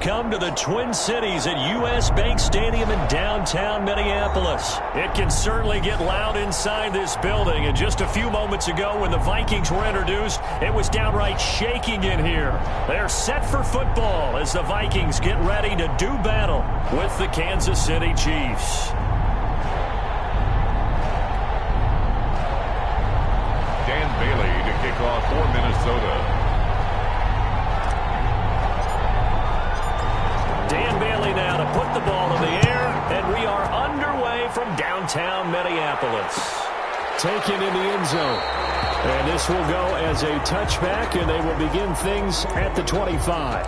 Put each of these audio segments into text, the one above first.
come to the Twin Cities at U.S. Bank Stadium in downtown Minneapolis. It can certainly get loud inside this building, and just a few moments ago when the Vikings were introduced, it was downright shaking in here. They're set for football as the Vikings get ready to do battle with the Kansas City Chiefs. Dan Bailey to kick off for Minnesota. Dan Bailey now to put the ball in the air, and we are underway from downtown Minneapolis. Taken in the end zone. And this will go as a touchback, and they will begin things at the 25.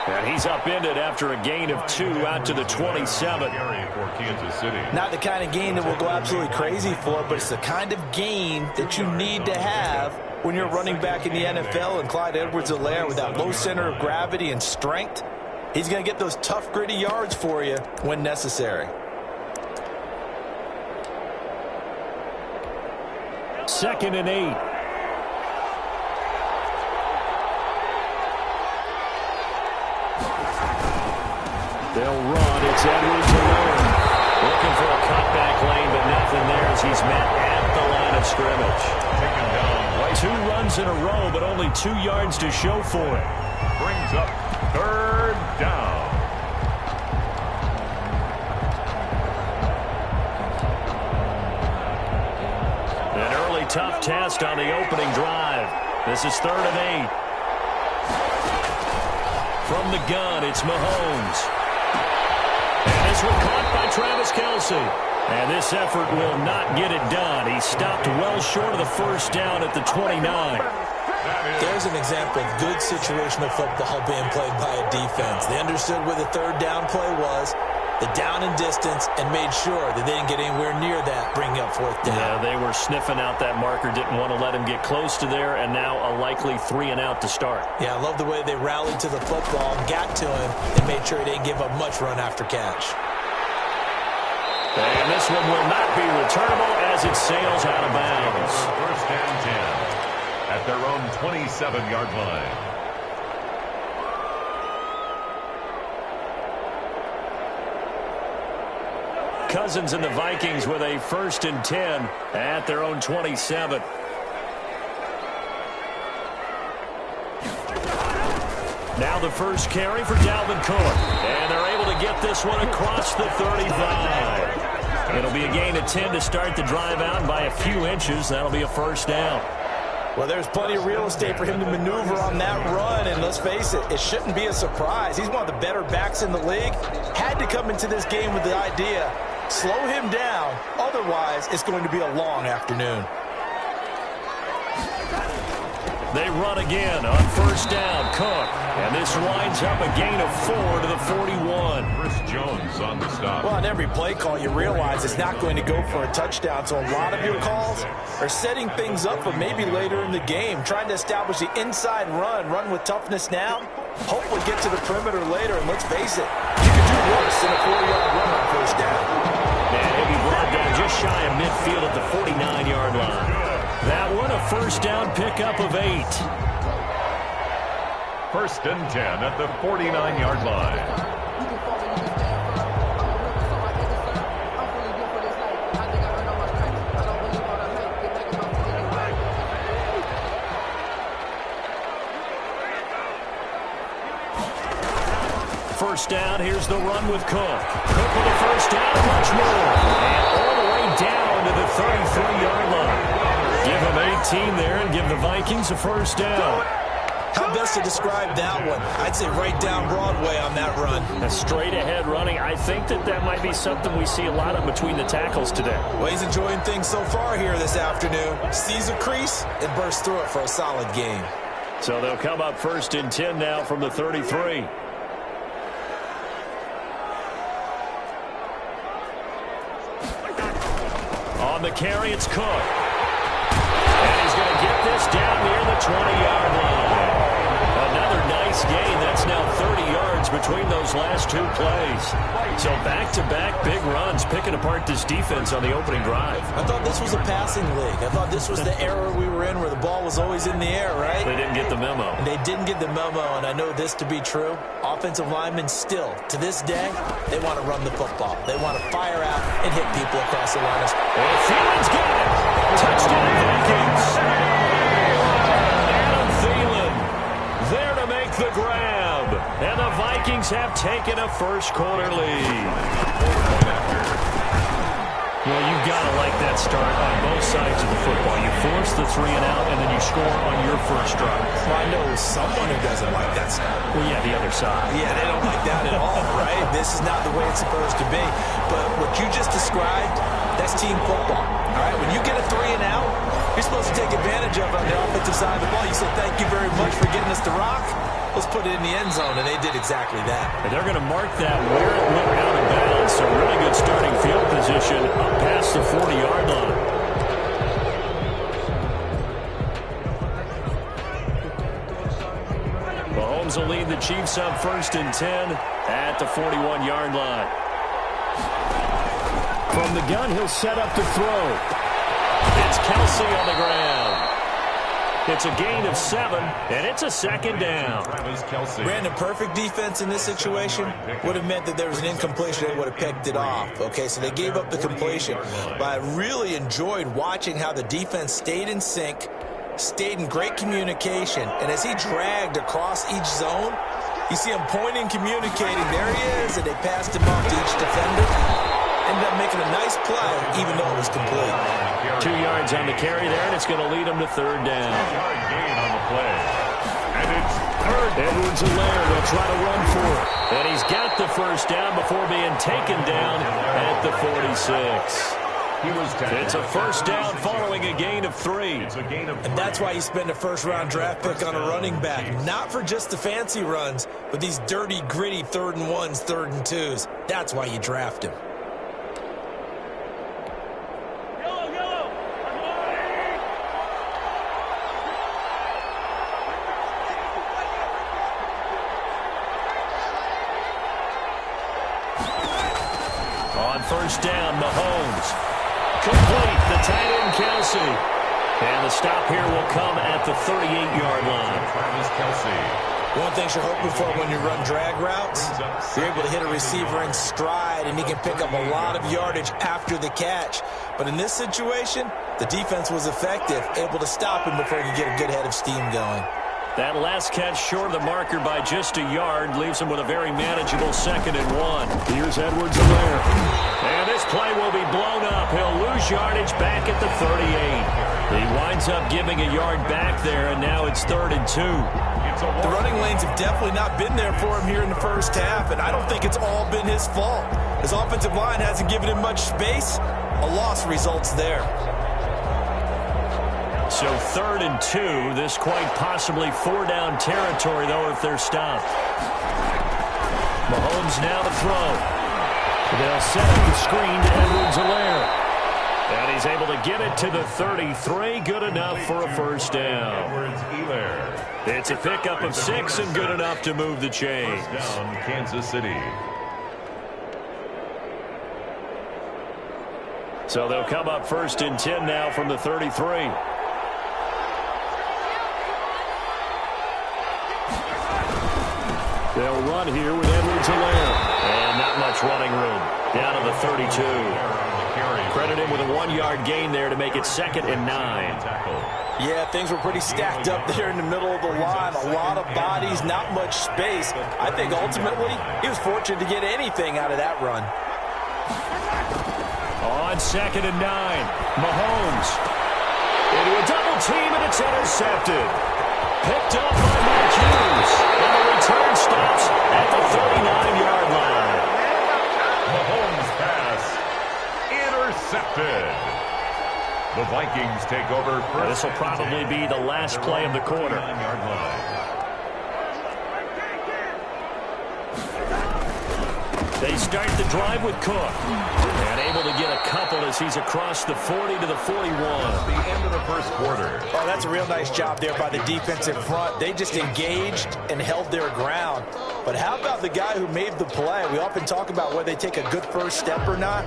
And he's upended after a gain of 2 out to the 27. Not the kind of gain that we'll go absolutely crazy for, but it's the kind of gain that you need to have when you're running back in the NFL. And Clyde Edwards-Helaire, with that low center of gravity and strength, he's going to get those tough, gritty yards for you when necessary. Second and 8. They'll run. It's Edwards-Helaire. Looking for a cutback lane, but nothing there as he's met at the line of scrimmage. Taken down. 2 runs in a row, but only 2 yards to show for it. Brings up 3rd down. An early tough test on the opening drive. This is 3rd and 8. From the gun, it's Mahomes. And this one caught by Travis Kelce. And this effort will not get it done. He stopped well short of the first down at the 29. There's an example of good situational football being played by a defense. They understood where the 3rd down play was, the down and distance, and made sure that they didn't get anywhere near that, bringing up 4th down. Yeah, they were sniffing out that marker, didn't want to let him get close to there, and now a likely 3 and out to start. Yeah, I love the way they rallied to the football and got to him and made sure he didn't give up much run after catch. And this one will not be returnable as it sails out of bounds. 1st and 10 at their own 27-yard line. Cousins and the Vikings with a 1st and 10 at their own 27. Now the first carry for Dalvin Cook. And they're able to get this one across the 35. It'll be a gain of 10 to start the drive out, and by a few inches, that'll be a 1st down. Well, there's plenty of real estate for him to maneuver on that run, and let's face it, it shouldn't be a surprise. He's one of the better backs in the league. Had to come into this game with the idea, slow him down, otherwise it's going to be a long afternoon. They run again on 1st down, Cook. And this winds up a gain of 4 to the 41. Chris Jones on the stop. Well, on every play call, you realize it's not going to go for a touchdown. So a lot of your calls are setting things up for maybe later in the game, trying to establish the inside run with toughness now. Hopefully get to the perimeter later, and let's face it, you can do worse than a 4-yard run on 1st down. And he'll be brought down just shy of midfield at the 49-yard line. That one, a 1st down pickup of 8. 1st and 10 at the 49-yard line. First down, here's the run with Cook. Cook with a 1st down and much more. And all the way down to the 33-yard line. Give him 18 there and give the Vikings a 1st down. How best to describe that one? I'd say right down Broadway on that run. A straight ahead running. I think that might be something we see a lot of between the tackles today. Well, he's enjoying things so far here this afternoon. Sees a crease and bursts through it for a solid game. So they'll come up 1st and 10 now from the 33. On the carry, it's Cook. And he's going to get this down near the 20-yard line. Another nice gain. That's now 30 yards between those last two plays. So back-to-back big runs, picking apart this defense on the opening drive. I thought this was a passing league. I thought this was the era we were in where the ball was always in the air, right? They didn't get the memo. They didn't get the memo, and I know this to be true. Offensive linemen still, to this day, they want to run the football. They want to fire out and hit people across the line. And Thielen's got it. Touchdown, Vikings. Adam Thielen there to make the grab. And the Vikings have taken a first-quarter lead. Well, you've got to like that start on both sides of the football. You force the 3 and out, and then you score on your first drive. Well, I know someone who doesn't like that start. Well, yeah, the other side. Yeah, they don't like that at all, right? This is not the way it's supposed to be. But what you just described, that's team football. All right, when you get a 3 and out, you're supposed to take advantage of it on the offensive side of the ball. You say, thank you very much for getting us the rock. Let's put it in the end zone, and they did exactly that. And they're going to mark that where it went out of bounds. So really good starting field position up past the 40-yard line. Mahomes will lead the Chiefs up 1st and 10 at the 41-yard line. From the gun, he'll set up to throw. It's Kelsey on the ground. It's a gain of 7, and it's a 2nd down. Brandon, perfect defense in this situation would have meant that there was an incompletion. They would have picked it off. Okay, so they gave up the completion. But I really enjoyed watching how the defense stayed in sync, stayed in great communication, and as he dragged across each zone, you see him pointing, communicating. There he is, and they passed him off to each defender. Ended up making a nice play, even though it was complete. 2 yards on the carry there, and it's going to lead him to 3rd down. 2-yard gain on the play. And it's 3rd. Edwards-Helaire will try to run for it. And he's got the first down before being taken down at the 46. It's a first down following a gain of 3. And that's why you spend a first-round draft pick on a running back. Not for just the fancy runs, but these dirty, gritty 3rd and 1s, 3rd and 2s. That's why you draft him. First down, Mahomes. Complete, the tight end, Kelsey. And the stop here will come at the 38-yard line. One thing you're hoping for when you run drag routes, you're able to hit a receiver in stride, and he can pick up a lot of yardage after the catch. But in this situation, the defense was effective, able to stop him before he could get a good head of steam going. That last catch short of the marker by just a yard leaves him with a very manageable 2nd and 1. Here's Edwards-Helaire. And this play will be blown up. He'll lose yardage back at the 38. He winds up giving a yard back there, and now it's 3rd and 2. The running lanes have definitely not been there for him here in the first half, and I don't think it's all been his fault. His offensive line hasn't given him much space. A loss results there. So 3rd and 2. This quite possibly 4-down territory, though, if they're stopped. Mahomes now to throw. They'll set up the screen to Edwards-Helaire. And he's able to get it to the 33. Good enough for a first down. It's a pickup of 6 and good enough to move the chains. First down, Kansas City. So they'll come up 1st and 10 now from the 33. They'll run here with Edwards-Helaire. And not much running room. Down to the 32. Credit him with a 1-yard gain there to make it 2nd and 9. Yeah, things were pretty stacked up there in the middle of the line. A lot of bodies, not much space. I think ultimately he was fortunate to get anything out of that run. On 2nd and 9, Mahomes into a double team, and it's intercepted. picked up by Matthews. And the return stops at the 39-yard line. Mahomes' pass intercepted. The Vikings take over first. This will probably be the last play of the quarter. They start the drive with Cook. And able to get a couple as he's across the 40 to the 41. The end of the first quarter. Oh, that's a real nice job there by the defensive front. They just engaged and held their ground. But how about the guy who made the play? We often talk about whether they take a good first step or not.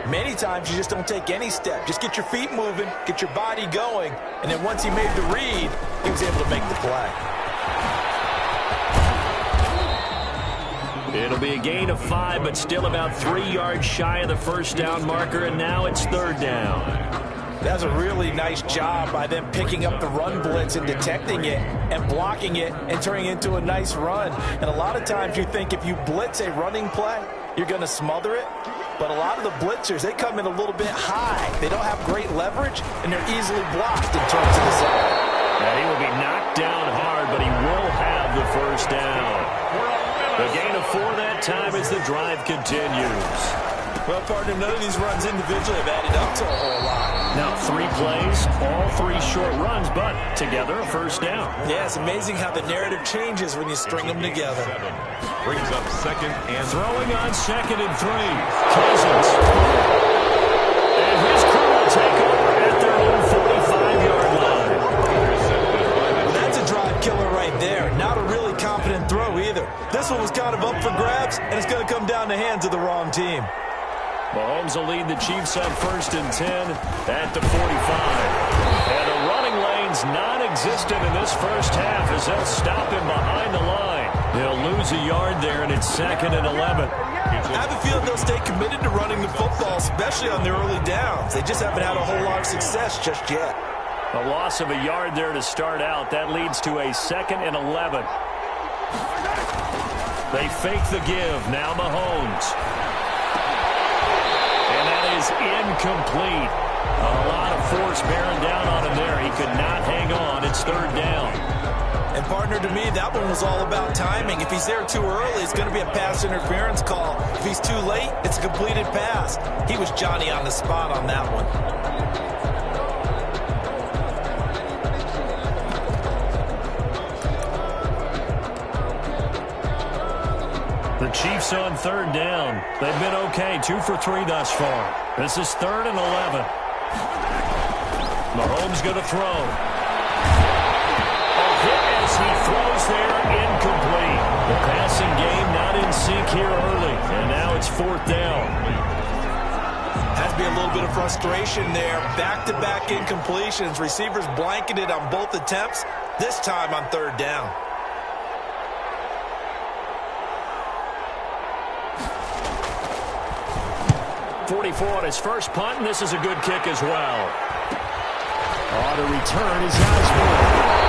Many times you just don't take any step. Just get your feet moving, get your body going, and then once he made the read, he was able to make the play. It'll be a gain of 5, but still about 3 yards shy of the first down marker, and now it's third down. That's a really nice job by them picking up the run blitz and detecting it and blocking it and turning it into a nice run. And a lot of times you think if you blitz a running play, you're going to smother it. But a lot of the blitzers, they come in a little bit high. They don't have great leverage, and they're easily blocked and turned to the side. And he will be knocked down hard, but he will have the first down. The gain of 4 that time as the drive continues. Well, partner, none of these runs individually have added up to a whole lot. Now 3 plays, all 3 short runs, but together a first down. Yeah, it's amazing how the narrative changes when you string them together. Brings up second and throwing on 2nd and 3. Cousins. And his crew will take over at their own 45-yard line. Well, that's a drive killer right there. Not a really confident throw either. This one was kind of up for grabs, and it's going to come down the hands of the wrong team. Mahomes will lead the Chiefs on 1st and 10 at the 45. And the running lane's non-existent in this first half as they'll stop him behind the line. They'll lose a yard there, and it's 2nd and 11. I have a feeling they'll stay committed to running the football, especially on their early downs. They just haven't had a whole lot of success just yet. A loss of a yard there to start out. That leads to a 2nd and 11. They fake the give. Now Mahomes. And that is incomplete. A lot of force bearing down on him there. He could not hang on. It's third down. And, partner, to me, that one was all about timing. If he's there too early, it's going to be a pass interference call. If he's too late, it's a completed pass. He was Johnny on the spot on that one. The Chiefs on third down. They've been okay, 2 for 3 thus far. This is 3rd and 11. Mahomes going to throw. A hit as he throws there, incomplete. The passing game not in sync here early, and now it's 4th down. Has to be a little bit of frustration there. Back-to-back incompletions. Receivers blanketed on both attempts, this time on third down. 44 on his first punt, and this is a good kick as well. On the return is Osborne.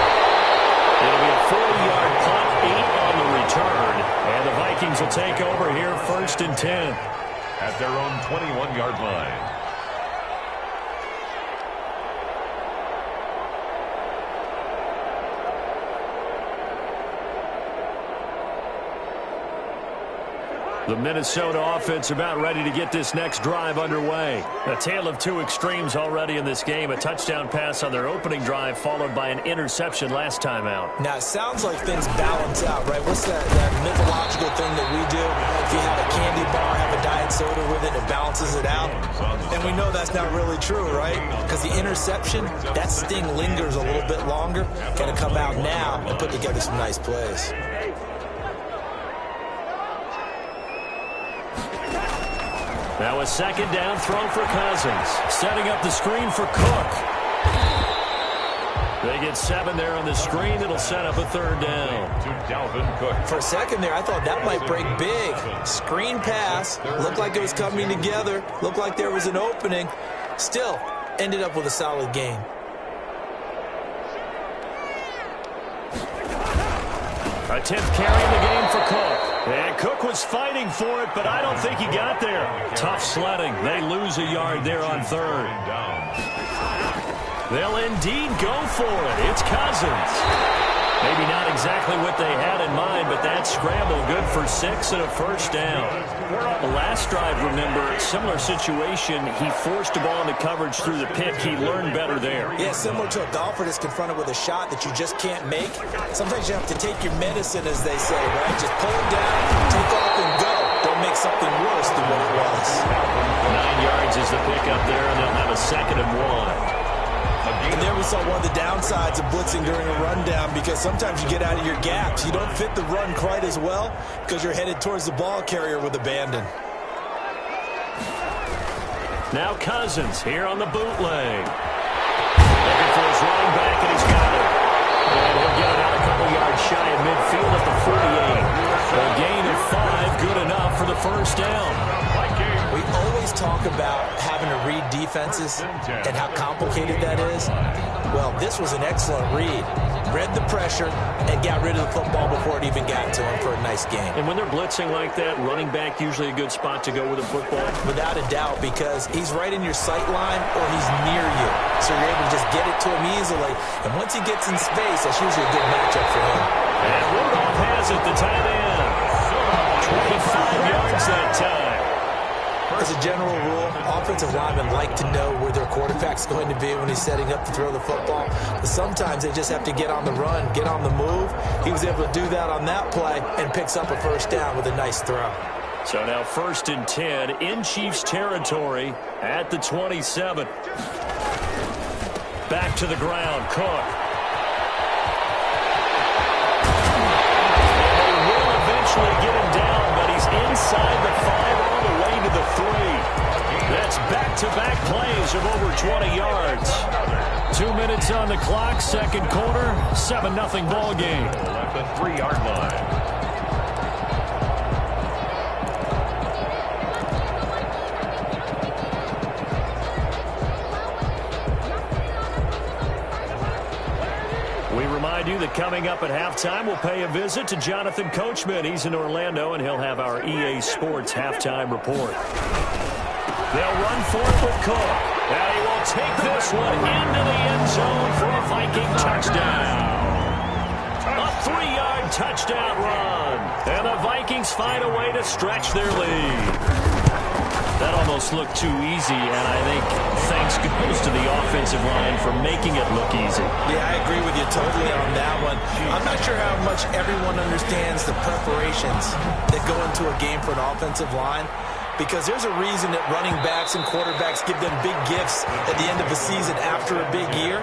It'll be a 40-yard punt, 8 on the return. And the Vikings will take over here 1st and 10. At their own 21-yard line. The Minnesota offense about ready to get this next drive underway. A tale of 2 extremes already in this game. A touchdown pass on their opening drive followed by an interception last time out. Now, it sounds like things balance out, right? What's that mythological thing that we do? If you have a candy bar, have a diet soda with it, it balances it out. And we know that's not really true, right? Because the interception, that sting lingers a little bit longer. Got to come out now and put together some nice plays. Now a 2nd down throw for Cousins. Setting up the screen for Cook. They get 7 there on the screen. It'll set up a 3rd down. To Dalvin Cook. For a second there, I thought that might break big. Screen pass. Looked like it was coming together. Looked like there was an opening. Still, ended up with a solid gain. A 10th carry in the game for Cook. And Cook was fighting for it, but I don't think he got there. Tough sledding. They lose a yard there on 3rd. They'll indeed go for it. It's Cousins. Maybe not exactly what they had in mind, but that scramble good for 6 and a first down. The last drive, remember, similar situation. He forced a ball into coverage through the pick. He learned better there. Yeah, similar to a golfer that's confronted with a shot that you just can't make. Sometimes you have to take your medicine, as they say, right? Just pull it down, take off, and go. Don't make something worse than what it was. 9 yards is the pickup there, and they'll have a 2nd and 1. And there we saw one of the downsides of blitzing during a rundown, because sometimes you get out of your gaps. You don't fit the run quite as well because you're headed towards the ball carrier with abandon. Now Cousins here on the bootleg. Looking for his running back, and he's got it. And he'll get it out a couple yards shy of midfield at the 48. A gain of 5, good enough for the first down. We always talk about having to read defenses and how complicated that is. Well, this was an excellent read. Read the pressure and got rid of the football before it even got to him for a nice game. And when they're blitzing like that, running back usually a good spot to go with the football? Without a doubt, because he's right in your sight line or he's near you. So you're able to just get it to him easily. And once he gets in space, that's usually a good matchup for him. And Rudolph has it, the tight end. 25 yards that time. As a general rule, offensive linemen like to know where their quarterback's going to be when he's setting up to throw the football. But sometimes they just have to get on the run, get on the move. He was able to do that on that play and picks up a first down with a nice throw. So now 1st and 10 in Chiefs territory at the 27. Back to the ground, Cook. And they will eventually get him down, but he's inside the 5 all the way to the 3. That's back-to-back plays of over 20 yards. 2 minutes on the clock, 2nd quarter, 7-0 ball game. At the 3-yard line. We remind you that coming up at halftime, we'll pay a visit to Jonathan Coachman. He's in Orlando, and he'll have our EA Sports halftime report. They'll run for it with Cook. And he will take this one into the end zone for a Viking touchdown. A 3-yard touchdown run. And the Vikings find a way to stretch their lead. That almost looked too easy, and I think thanks goes to the offensive line for making it look easy. Yeah, I agree with you totally on that one. I'm not sure how much everyone understands the preparations that go into a game for an offensive line, because there's a reason that running backs and quarterbacks give them big gifts at the end of the season after a big year.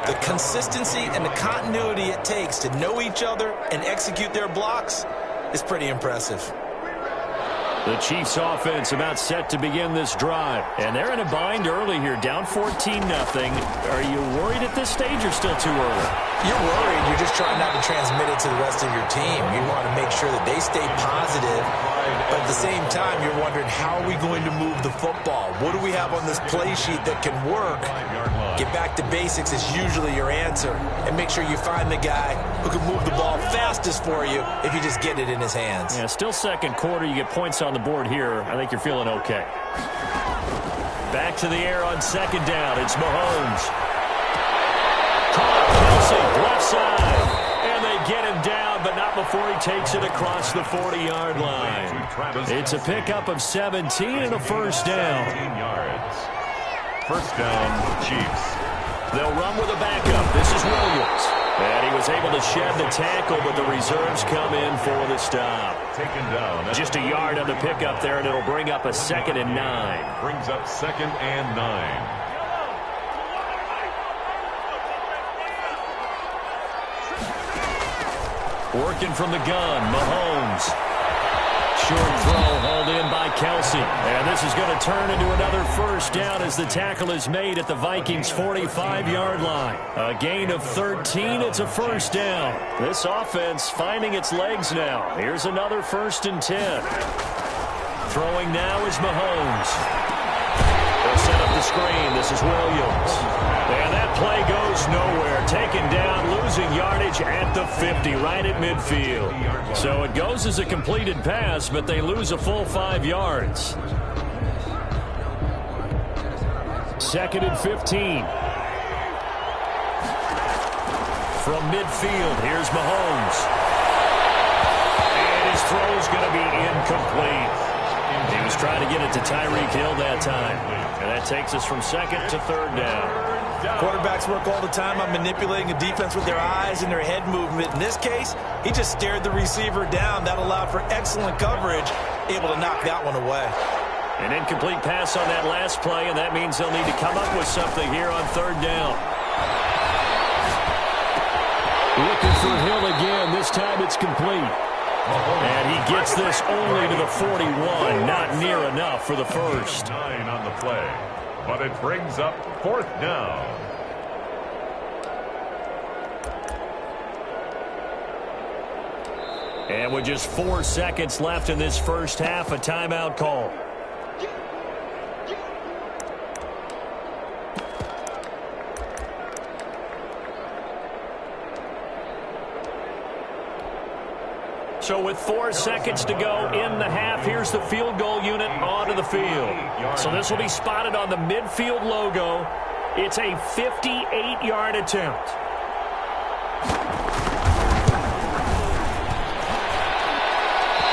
The consistency and the continuity it takes to know each other and execute their blocks is pretty impressive. The Chiefs offense about set to begin this drive. And they're in a bind early here, down 14-0. Are you worried at this stage or still too early? You're worried. You're just trying not to transmit it to the rest of your team. You want to make sure that they stay positive. But at the same time, you're wondering, how are we going to move the football? What do we have on this play sheet that can work? Get back to basics is usually your answer. And make sure you find the guy who can move the ball fastest for you if you just get it in his hands. Yeah, still 2nd quarter. You get points on the board here. I think you're feeling okay. Back to the air on 2nd down. It's Mahomes. Caught Kelsey, left side. And they get him down, but not before he takes it across the 40-yard line. It's a pickup of 17 and a first down. 17 yards. First down, Chiefs. They'll run with a backup. This is Williams. And he was able to shed the tackle, but the reserves come in for the stop. Taken down. Just a yard on the pickup there, and it'll bring up a 2nd and 9. Brings up 2nd and 9. Working from the gun, Mahomes. Short throw hauled in by Kelsey. And this is going to turn into another first down as the tackle is made at the Vikings' 45-yard line. A gain of 13. It's a first down. This offense finding its legs now. Here's another 1st and 10. Throwing now is Mahomes. They'll set up the screen. This is Williams. And that play goes nowhere. Taken down, losing yardage at the 50, right at midfield. So it goes as a completed pass, but they lose a full 5 yards. 2nd and 15. From midfield, here's Mahomes. And his throw's going to be incomplete. He was trying to get it to Tyreek Hill that time. And that takes us from second to third down. Quarterbacks work all the time on manipulating a defense with their eyes and their head movement. In this case, he just stared the receiver down. That allowed for excellent coverage, able to knock that one away. An incomplete pass on that last play, and that means they'll need to come up with something here on third down. Looking for Hill again. This time it's complete. And he gets this only to the 41. Not near enough for the first. 9 on the play, but it brings up fourth down. And with just 4 seconds left in this first half, a timeout call. So with 4 seconds to go in the half, here's the field goal unit onto the field. So this will be spotted on the midfield logo. It's a 58-yard attempt.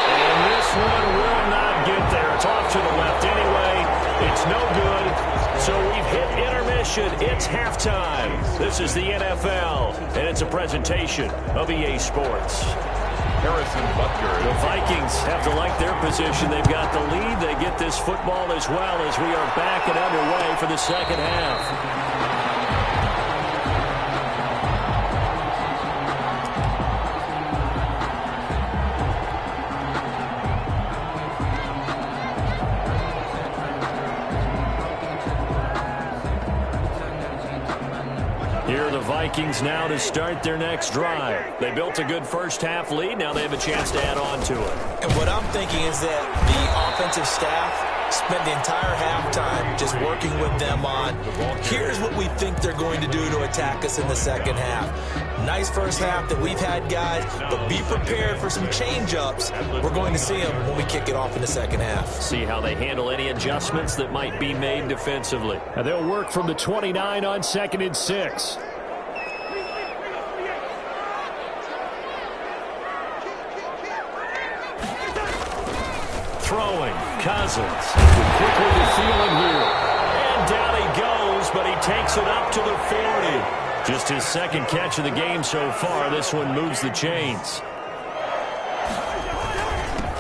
And this one will not get there. It's off to the left anyway. It's no good. So we've hit intermission. It's halftime. This is the NFL, and it's a presentation of EA Sports. Harrison Butker. The Vikings have to like their position. They've got the lead. They get this football as well as we are back and underway for the second half. Here are the Vikings now to start their next drive. They built a good first half lead. Now they have a chance to add on to it. And what I'm thinking is that the offensive staff spent the entire halftime just working with them on, here's what we think they're going to do to attack us in the second half. Nice first half that we've had, guys, but be prepared for some change-ups. We're going to see them when we kick it off in the second half. See how they handle any adjustments that might be made defensively. And they'll work from the 29 on 2nd and 6. Throwing, Cousins. Quickly to Thielen here. And down he goes, but he takes it up to the 40. Just his second catch of the game so far. This one moves the chains.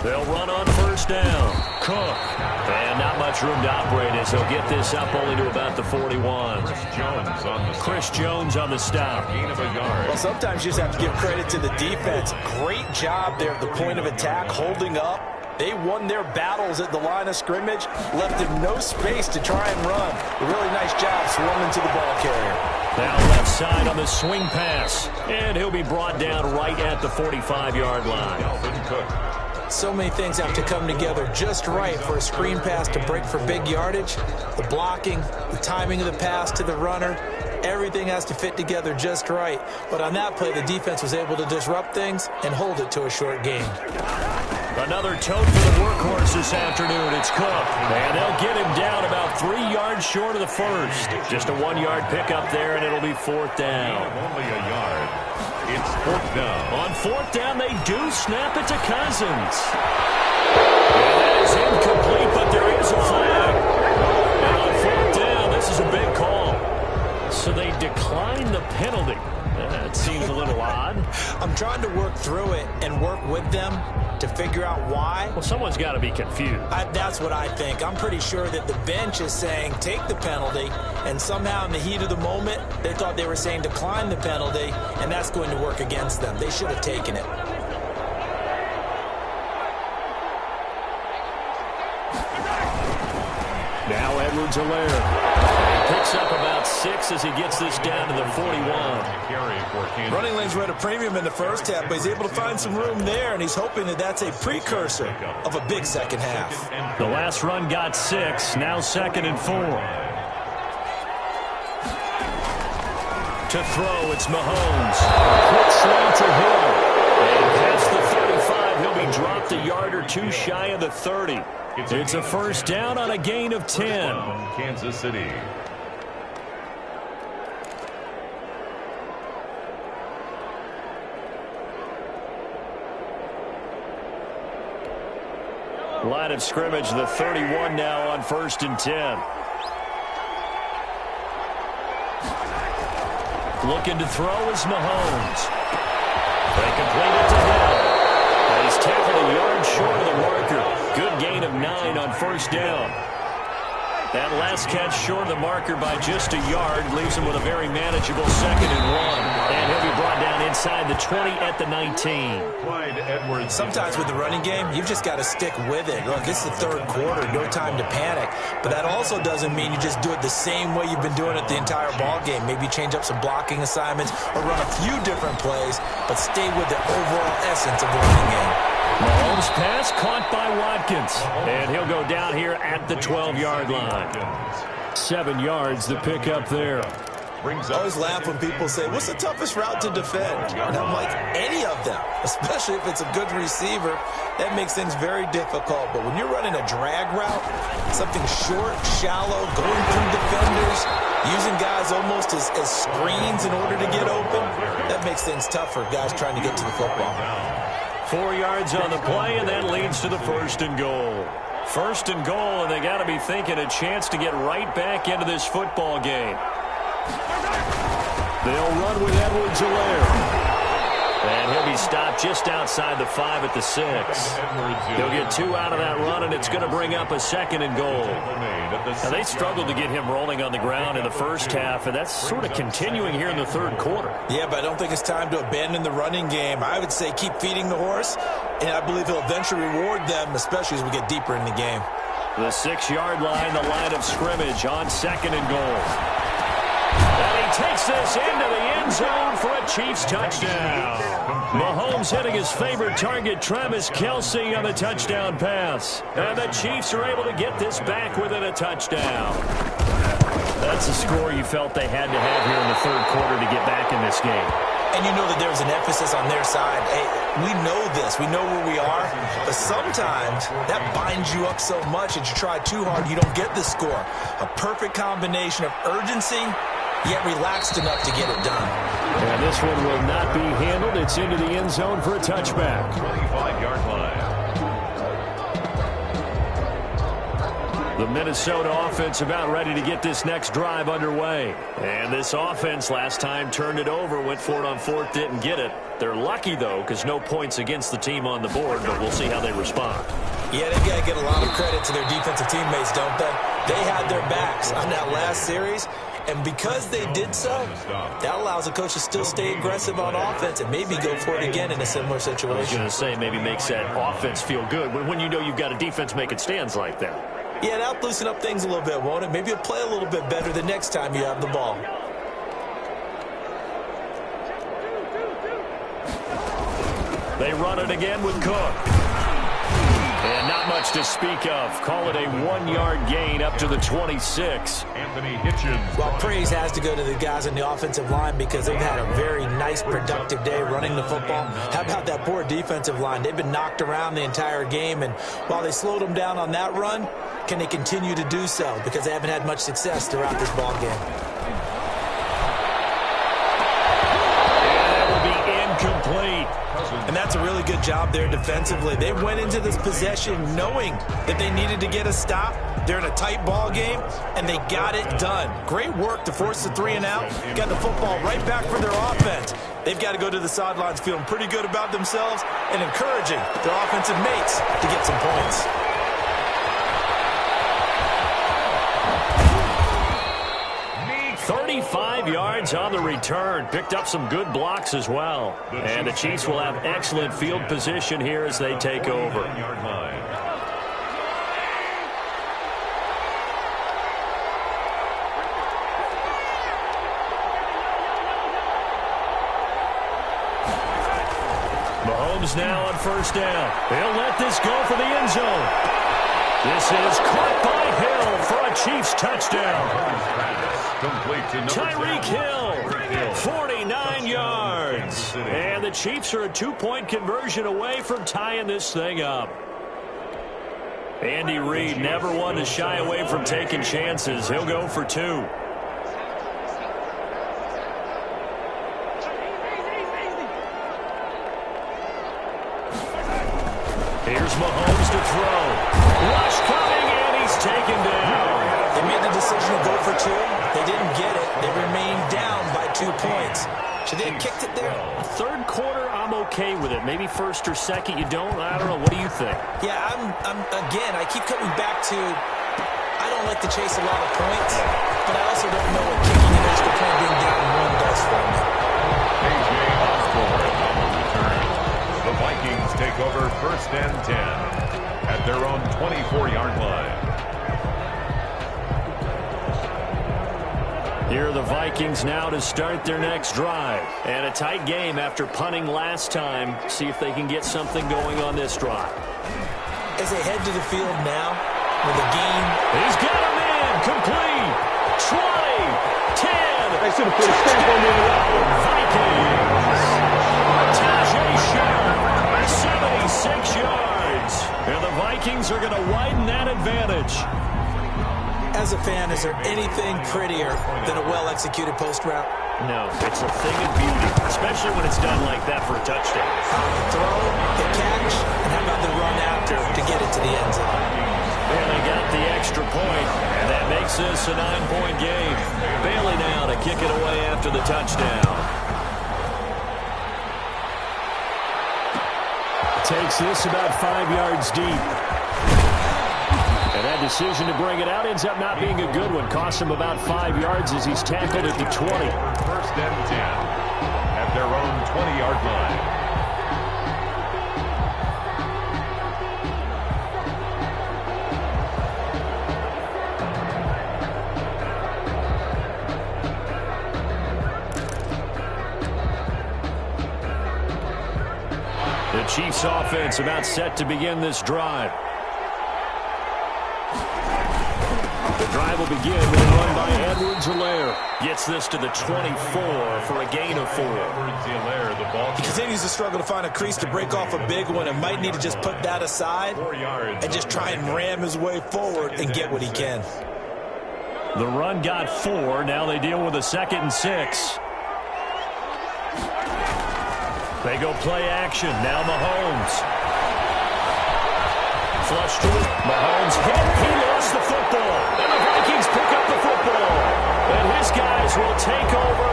They'll run on first down. Cook. And not much room to operate as he'll get this up only to about the 41. Chris Jones on the stop. Gain of a yard. Well, sometimes you just have to give credit to the defense. Great job there at the point of attack, holding up. They won their battles at the line of scrimmage, left him no space to try and run. A really nice job swarming to the ball carrier. Now left side on the swing pass. And he'll be brought down right at the 45-yard line. So many things have to come together just right for a screen pass to break for big yardage. The blocking, the timing of the pass to the runner, everything has to fit together just right. But on that play, the defense was able to disrupt things and hold it to a short gain. Another tote for the workhorse this afternoon. It's Cook. And they'll get him down about 3 yards short of the first. Just a 1-yard pickup there, and it'll be fourth down. Only a yard. It's fourth down. On fourth down, they do snap it to Cousins. And that is incomplete, but there is a flag. And on fourth down, this is a big call. So they decline the penalty. That seems a little odd. I'm trying to work through it and work with them to figure out why. Well, someone's got to be confused. That's what I think. I'm pretty sure that the bench is saying take the penalty, and somehow in the heat of the moment, they thought they were saying decline the penalty, and that's going to work against them. They should have taken it. Now Edwards-Helaire. Picks up about 6 as he gets this down to the 41. Running lanes were at a premium in the first half, but he's able to find some room there, and he's hoping that that's a precursor of a big second half. The last run got 6, now 2nd and 4. To throw, it's Mahomes. Quick slant to Hill. And past the 35, he'll be dropped a yard or 2 shy of the 30. It's a first down on a gain of 10. Kansas City. Line of scrimmage, the 31 now on 1st and 10. Looking to throw is Mahomes. They complete it to him. And he's tackled a yard short of the marker. Good gain of 9 on 1st down. That last catch short of the marker by just a yard leaves him with a very manageable 2nd and 1. And he'll be brought down inside the 20 at the 19. Sometimes with the running game, you've just got to stick with it. Look, it's the 3rd quarter, no time to panic. But that also doesn't mean you just do it the same way you've been doing it the entire ball game. Maybe change up some blocking assignments or run a few different plays, but stay with the overall essence of the running game. Mahomes' pass caught by Watkins. And he'll go down here at the 12-yard line. 7 yards to pick up there. I always laugh when people say, what's the toughest route to defend? And I'm like, any of them, especially if it's a good receiver. That makes things very difficult. But when you're running a drag route, something short, shallow, going through defenders, using guys almost as screens in order to get open, that makes things tough for guys trying to get to the football. 4 yards on the play, and that leads to the 1st and goal. 1st and goal, and they got to be thinking a chance to get right back into this football game. They'll run with Edwards-Helaire. And he'll be stopped just outside the 5 at the 6. He'll get 2 out of that run, and it's going to bring up a 2nd and goal. Now, they struggled to get him rolling on the ground in the first half, and that's sort of continuing here in the 3rd quarter. Yeah, but I don't think it's time to abandon the running game. I would say keep feeding the horse, and I believe he'll eventually reward them, especially as we get deeper in the game. The 6-yard line, the line of scrimmage on 2nd and goal. And he takes this into the end zone for a Chiefs touchdown. Mahomes hitting his favorite target, Travis Kelce, on the touchdown pass. And the Chiefs are able to get this back within a touchdown. That's a score you felt they had to have here in the 3rd quarter to get back in this game. And you know that there was an emphasis on their side. Hey, we know this. We know where we are. But sometimes that binds you up so much that you try too hard, you don't get the score. A perfect combination of urgency, yet relaxed enough to get it done. And this one will not be handled. It's into the end zone for a touchback. 25-yard line. The Minnesota offense about ready to get this next drive underway. And this offense last time turned it over, went for it on 4th, didn't get it. They're lucky, though, because no points against the team on the board, but we'll see how they respond. Yeah, they've got to get a lot of credit to their defensive teammates, don't they? They had their backs on that last series, and because they did so, that allows the coach to still stay aggressive on offense and maybe go for it again in a similar situation. I was going to say maybe makes that offense feel good when you know you've got a defense making stands like that. Yeah, that'll loosen up things a little bit, won't it? Maybe you'll play a little bit better the next time you have the ball. They run it again with Cook. And not much to speak of. Call it a 1-yard gain up to the 26. Anthony Hitchens. Well, praise has to go to the guys in the offensive line because they've had a very nice, productive day running the football. How about that poor defensive line? They've been knocked around the entire game, and while they slowed them down on that run, can they continue to do so? Because they haven't had much success throughout this ball game. And that will be incomplete. And that's a really good job there defensively. They went into this possession knowing that they needed to get a stop. They're in a tight ball game, and they got it done. Great work to force the 3 and out. Got the football right back for their offense. They've got to go to the sidelines feeling pretty good about themselves and encouraging their offensive mates to get some points. Yards on the return. Picked up some good blocks as well. And the Chiefs will have excellent field position here as they take over. Mahomes now on 1st down. He'll let this go for the end zone. This is caught by Hill for a Chiefs touchdown. Tyreek Hill, 49 yards. And the Chiefs are a 2-point conversion away from tying this thing up. Andy Reid never one to shy away from taking chances. He'll go for 2. Here's Mahomes to throw. decision to go for two. They didn't get it. They remained down by 2 points. Should they have kicked it there? Third quarter, I'm okay with it. Maybe first or second, you don't. I don't know. What do you think? Yeah, again, I keep coming back to I don't like to chase a lot of points, but I also don't know what kicking an extra point being down 1 does for me. A.J. Osborne on the return. The Vikings take over 1st and 10 at their own 24-yard line. Here are the Vikings now to start their next drive. And a tight game after punting last time. See if they can get something going on this drive. As they head to the field now, with a gain. He's got him in. Complete. 20. 10. They should have put a stamp on the Vikings. Tajay Sharp, 76 yards. And the Vikings are going to widen that advantage. As a fan, is there anything prettier than a well-executed post route? No, it's a thing of beauty, especially when it's done like that for a touchdown. Throw, the catch, and how about the run after to get it to the end zone? And they got the extra point, and that makes this a 9-point game. Bailey now to kick it away after the touchdown. Takes this about 5 yards deep. And that decision to bring it out ends up not being a good one. Costs him about 5 yards as he's tackled at the 20. 1st and 10 at their own 20-yard line. The Chiefs offense about set to begin this drive. The drive will begin with a run by Edwards-Helaire. Gets this to the 24 for a gain of 4. Edwards-Helaire, the ball. He continues to struggle to find a crease to break off a big one and might need to just put that aside and just try and ram his way forward and get what he can. The run got 4. Now they deal with a 2nd and 6. They go play action. Now Mahomes. Flush to it. Mahomes hit. He lost the football. And the Vikings pick up the football. And his guys will take over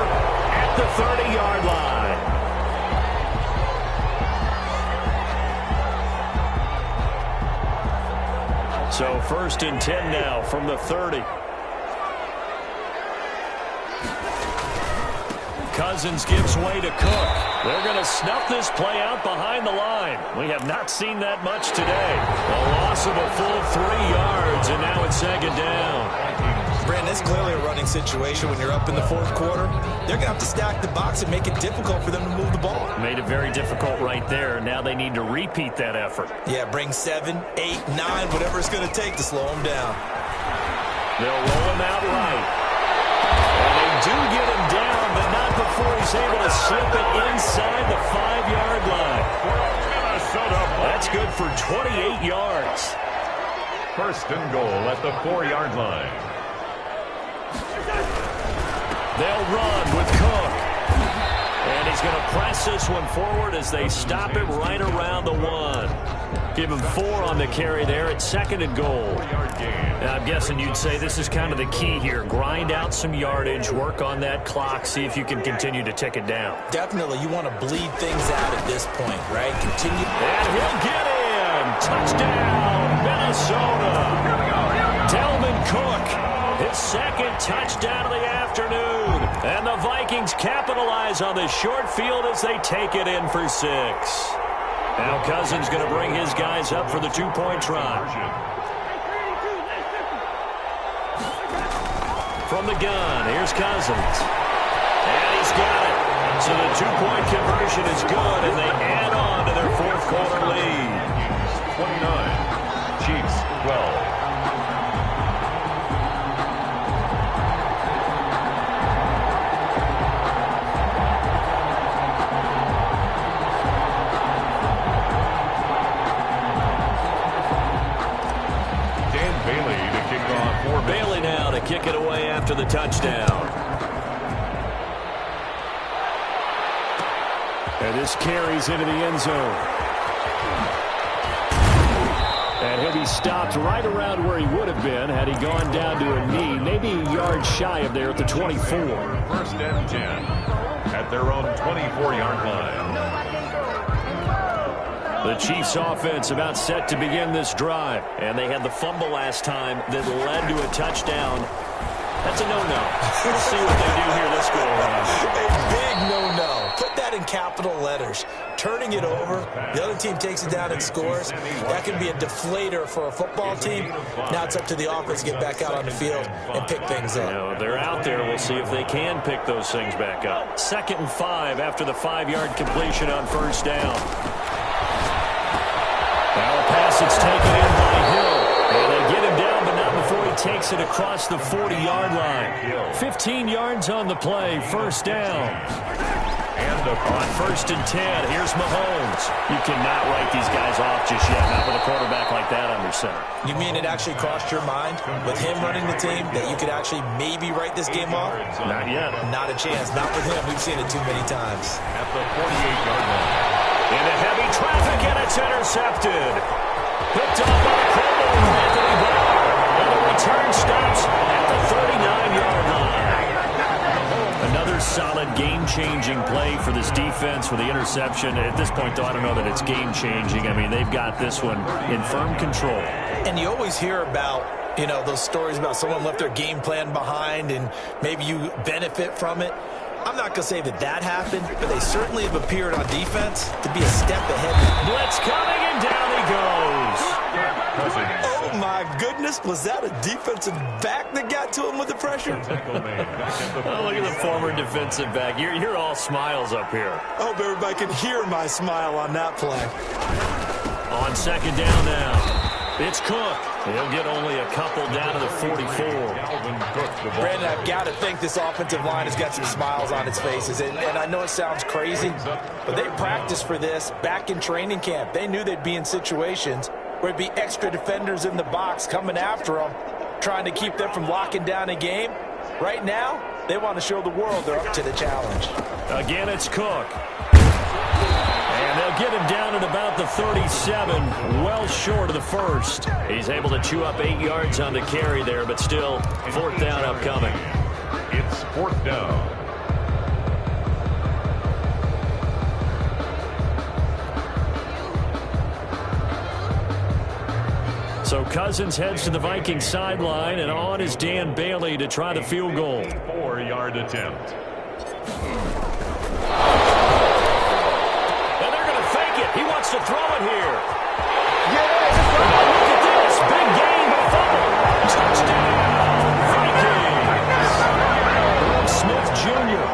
at the 30-yard line. So 1st and 10 now from the 30. Cousins gives way to Cook. They're going to snuff this play out behind the line. We have not seen that much today. A loss of a full 3 yards, and now it's 2nd down. Brandon, it's clearly a running situation when you're up in the 4th quarter. They're going to have to stack the box and make it difficult for them to move the ball. Made it very difficult right there. Now they need to repeat that effort. Yeah, bring 7, 8, 9, whatever it's going to take to slow them down. They'll roll him out right. And they do get him down, but not before he's able to slip it inside the 5-yard line. That's good for 28 yards. 1st and goal at the 4-yard line. They'll run with Cook. And he's going to press this one forward as they stop him right around the 1. Give him 4 on the carry there at 2nd and goal. Now, I'm guessing you'd say this is kind of the key here. Grind out some yardage, work on that clock, see if you can continue to tick it down. Definitely, you want to bleed things out at this point, right? Continue. And he'll get in. Touchdown, Minnesota. Dalvin Cook, his 2nd touchdown of the afternoon. And the Vikings capitalize on the short field as they take it in for 6. Now Cousins going to bring his guys up for the 2-point try. From the gun, here's Cousins. And he's got it. So the 2-point conversion is good, and they add on to their 4th quarter lead. 29, Chiefs 12. Bailey now to kick it away after the touchdown. And this carries into the end zone. And he'll maybe stopped right around where he would have been had he gone down to a knee, maybe a yard shy of there at the 24. First and 10 at their own 24-yard line. The Chiefs offense about set to begin this drive. And they had the fumble last time that led to a touchdown. That's a no-no. We'll see what they do here this go-around. A big no-no. Put that in capital letters. Turning it over, the other team takes it down and scores. That can be a deflator for a football team. Now it's up to the offense to get back out on the field and pick things up. You know, they're out there. We'll see if they can pick those things back up. 2nd and 5 after the 5-yard completion on first down. Now a pass that's taken in by Hill. And they get him down, but not before he takes it across the 40-yard line. 15 yards on the play, first down. And on 1st and 10, here's Mahomes. You cannot write these guys off just yet, not with a quarterback like that under center. You mean it actually crossed your mind with him running the team that you could actually maybe write this game off? Not yet. Not a chance. Not with him. We've seen it too many times. At the 48-yard line. Into heavy traffic, and it's intercepted. Picked up by the corner with Anthony Barr. And the return stops at the 39-yard line. Another solid game-changing play for this defense with the interception. At this point, though, I don't know that it's game-changing. I mean, they've got this one in firm control. And you always hear about, you know, those stories about someone left their game plan behind and maybe you benefit from it. I'm not going to say that that happened, but they certainly have appeared on defense to be a step ahead. Blitz coming, and down he goes. Oh, my goodness. Was that a defensive back that got to him with the pressure? Oh, look at the former defensive back. You're all smiles up here. I hope everybody can hear my smile on that play. On 2nd down now. It's Cook. He'll get only a couple down to the 44. Brandon, I've got to think this offensive line has got some smiles on its faces. And I know it sounds crazy, but they practiced for this back in training camp. They knew they'd be in situations where it'd be extra defenders in the box coming after them, trying to keep them from locking down a game. Right now, they want to show the world they're up to the challenge. Again, it's Cook. And they'll get him down at about the 37, well short of the first. He's able to chew up 8 yards on the carry there, but still 4th down upcoming. It's 4th down. So Cousins heads to the Vikings sideline, and on is Dan Bailey to try the field goal. 4-yard attempt. He wants to throw it here. Oh, look at this. Big gain, but fumble. Touchdown, Vikings. Smith Jr.,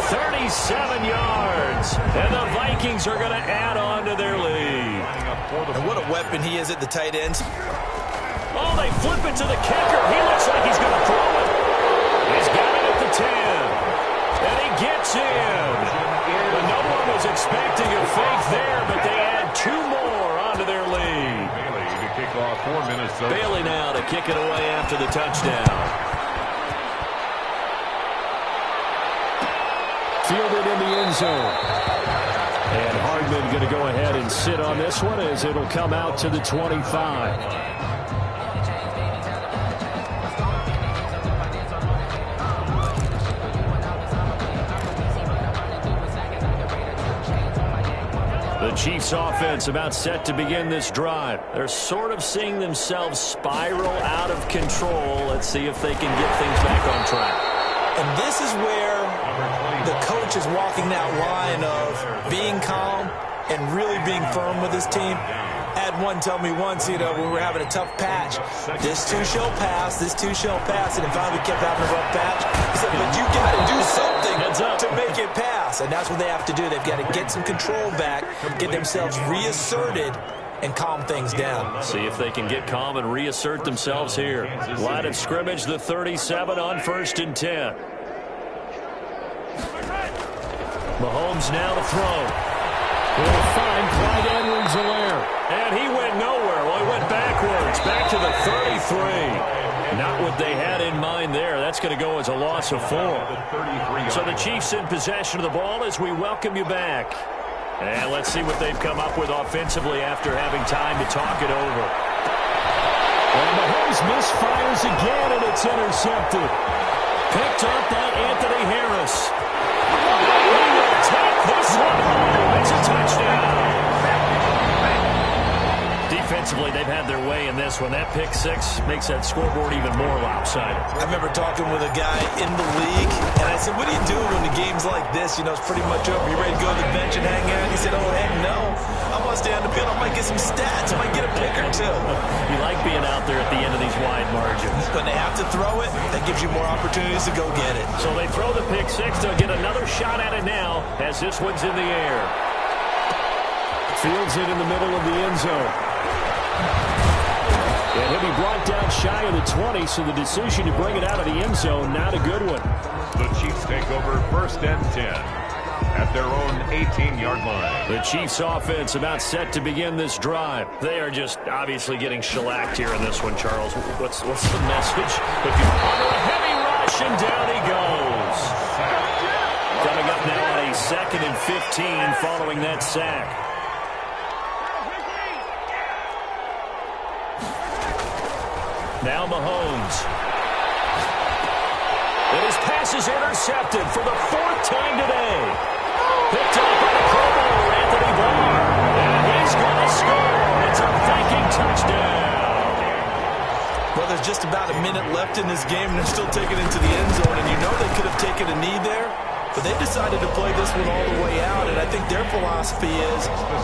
37 yards. And the Vikings are going to add on to their lead. And what a weapon he is at the tight ends. Oh, they flip it to the kicker. He looks like he's going to throw it. He's got it at the 10. And he gets in. No one was expecting a fake there, but they add 2 more onto their lead. Bailey to kick off for Minnesota. Bailey now to kick it away after the touchdown. Fielded in the end zone. And Hardman going to go ahead and sit on this one as it'll come out to the 25. The Chiefs offense about set to begin this drive. They're sort of seeing themselves spiral out of control. Let's see if they can get things back on track. And this is where the coach is walking that line of being calm and really being firm with his team. I had one tell me once, you know, when we were having a tough patch, this too shall pass, this too shall pass, and finally we kept having a rough patch. He said, but you got to do something to make it pass, and that's what they have to do. They've got to get some control back, get themselves reasserted, and calm things down. See if they can get calm and reassert themselves here. Line of scrimmage, the 37 on 1st and 10. Mahomes now to throw. Will find Clyde Edwards-Helaire. And he went nowhere. Well, he went backwards, back to the 33. Not what they had in mind there. That's going to go as a loss of 4. So the Chiefs in possession of the ball as we welcome you back. And let's see what they've come up with offensively after having time to talk it over. And Mahomes misfires again, and it's intercepted. Picked up by Anthony Harris. He will take this one home. It's a touchdown. Defensively, they've had their way in this one. That pick six makes that scoreboard even more lopsided. I remember talking with a guy in the league, and I said, what do you do when the game's like this? You know, it's pretty much over. You ready to go to the bench and hang out? He said, oh, heck no. I want to stay on the field. I might get some stats. I might get a pick or two. You like being out there at the end of these wide margins. When they have to throw it, that gives you more opportunities to go get it. So they throw the pick six. They'll get another shot at it now as this one's in the air. Fields it in the middle of the end zone. And he'll be brought down shy of the 20, so the decision to bring it out of the end zone, not a good one. The Chiefs take over 1st and 10 at their own 18-yard line. The Chiefs offense about set to begin this drive. They are just obviously getting shellacked here in this one, Charles. What's the message? Looking under a heavy rush, and down he goes. Coming up now on a 2nd and 15 following that sack. Now Mahomes. And his pass is intercepted for the 4th time today. Picked up by the Pro Bowler, Anthony Barr. And he's going to score. It's a Viking touchdown. Well, there's just about a minute left in this game, and they're still taking it into the end zone. And you know they could have taken a knee there, but they decided to play this one all the way out. And I think their philosophy is,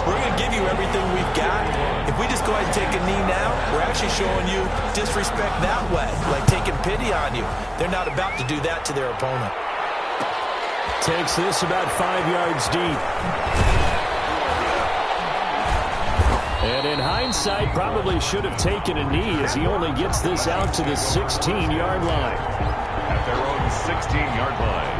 we're going to give you everything we've got. If we just go ahead and take a knee now, we're actually showing you disrespect that way, like taking pity on you. They're not about to do that to their opponent. Takes this about 5 yards deep. And in hindsight, probably should have taken a knee as he only gets this out to the 16-yard line. At their own 16-yard line.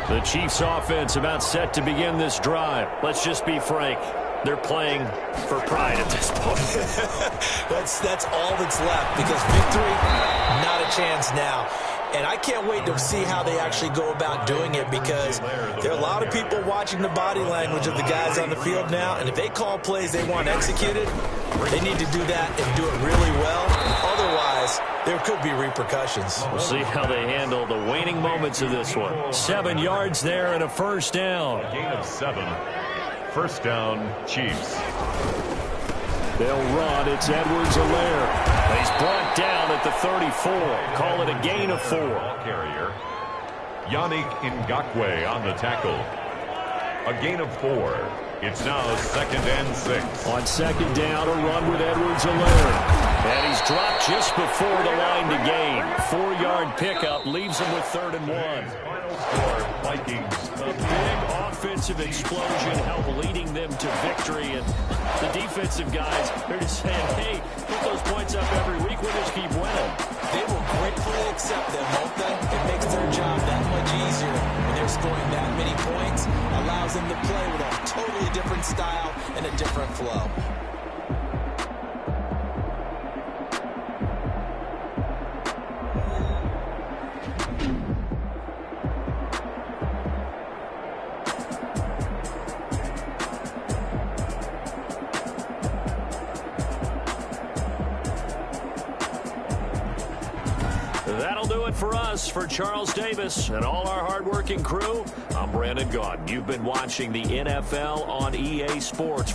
The Chiefs offense about set to begin this drive. Let's just be frank. They're playing for pride at this point. That's all that's left, because victory, not a chance now. And I can't wait to see how they actually go about doing it, because there are a lot of people watching the body language of the guys on the field now, and if they call plays they want executed, they need to do that and do it really well. Otherwise, there could be repercussions. We'll see how they handle the waning moments of this one. 7 yards there and a first down. A gain of 7. First down, Chiefs. They'll run. It's Edwards-Helaire. He's brought down at the 34. Call it a gain of 4. Ball carrier, Yannick Ngakoue on the tackle. A gain of 4. It's now 2nd and 6. On 2nd down, a run with Edwards-Helaire. And he's dropped just before the line to gain. 4-yard pickup leaves him with 3rd and 1. Final score, Vikings. A big offensive explosion helped leading them to victory. And the defensive guys, they're just saying, hey, put those points up every week. We'll just keep winning. They will gratefully accept them, won't they? It makes their job that much easier when they're scoring that many points. Allows them to play with a totally different style and a different flow. That'll do it for us. For Charles Davis and all our hardworking crew, I'm Brandon Gaudin. You've been watching the NFL on EA Sports.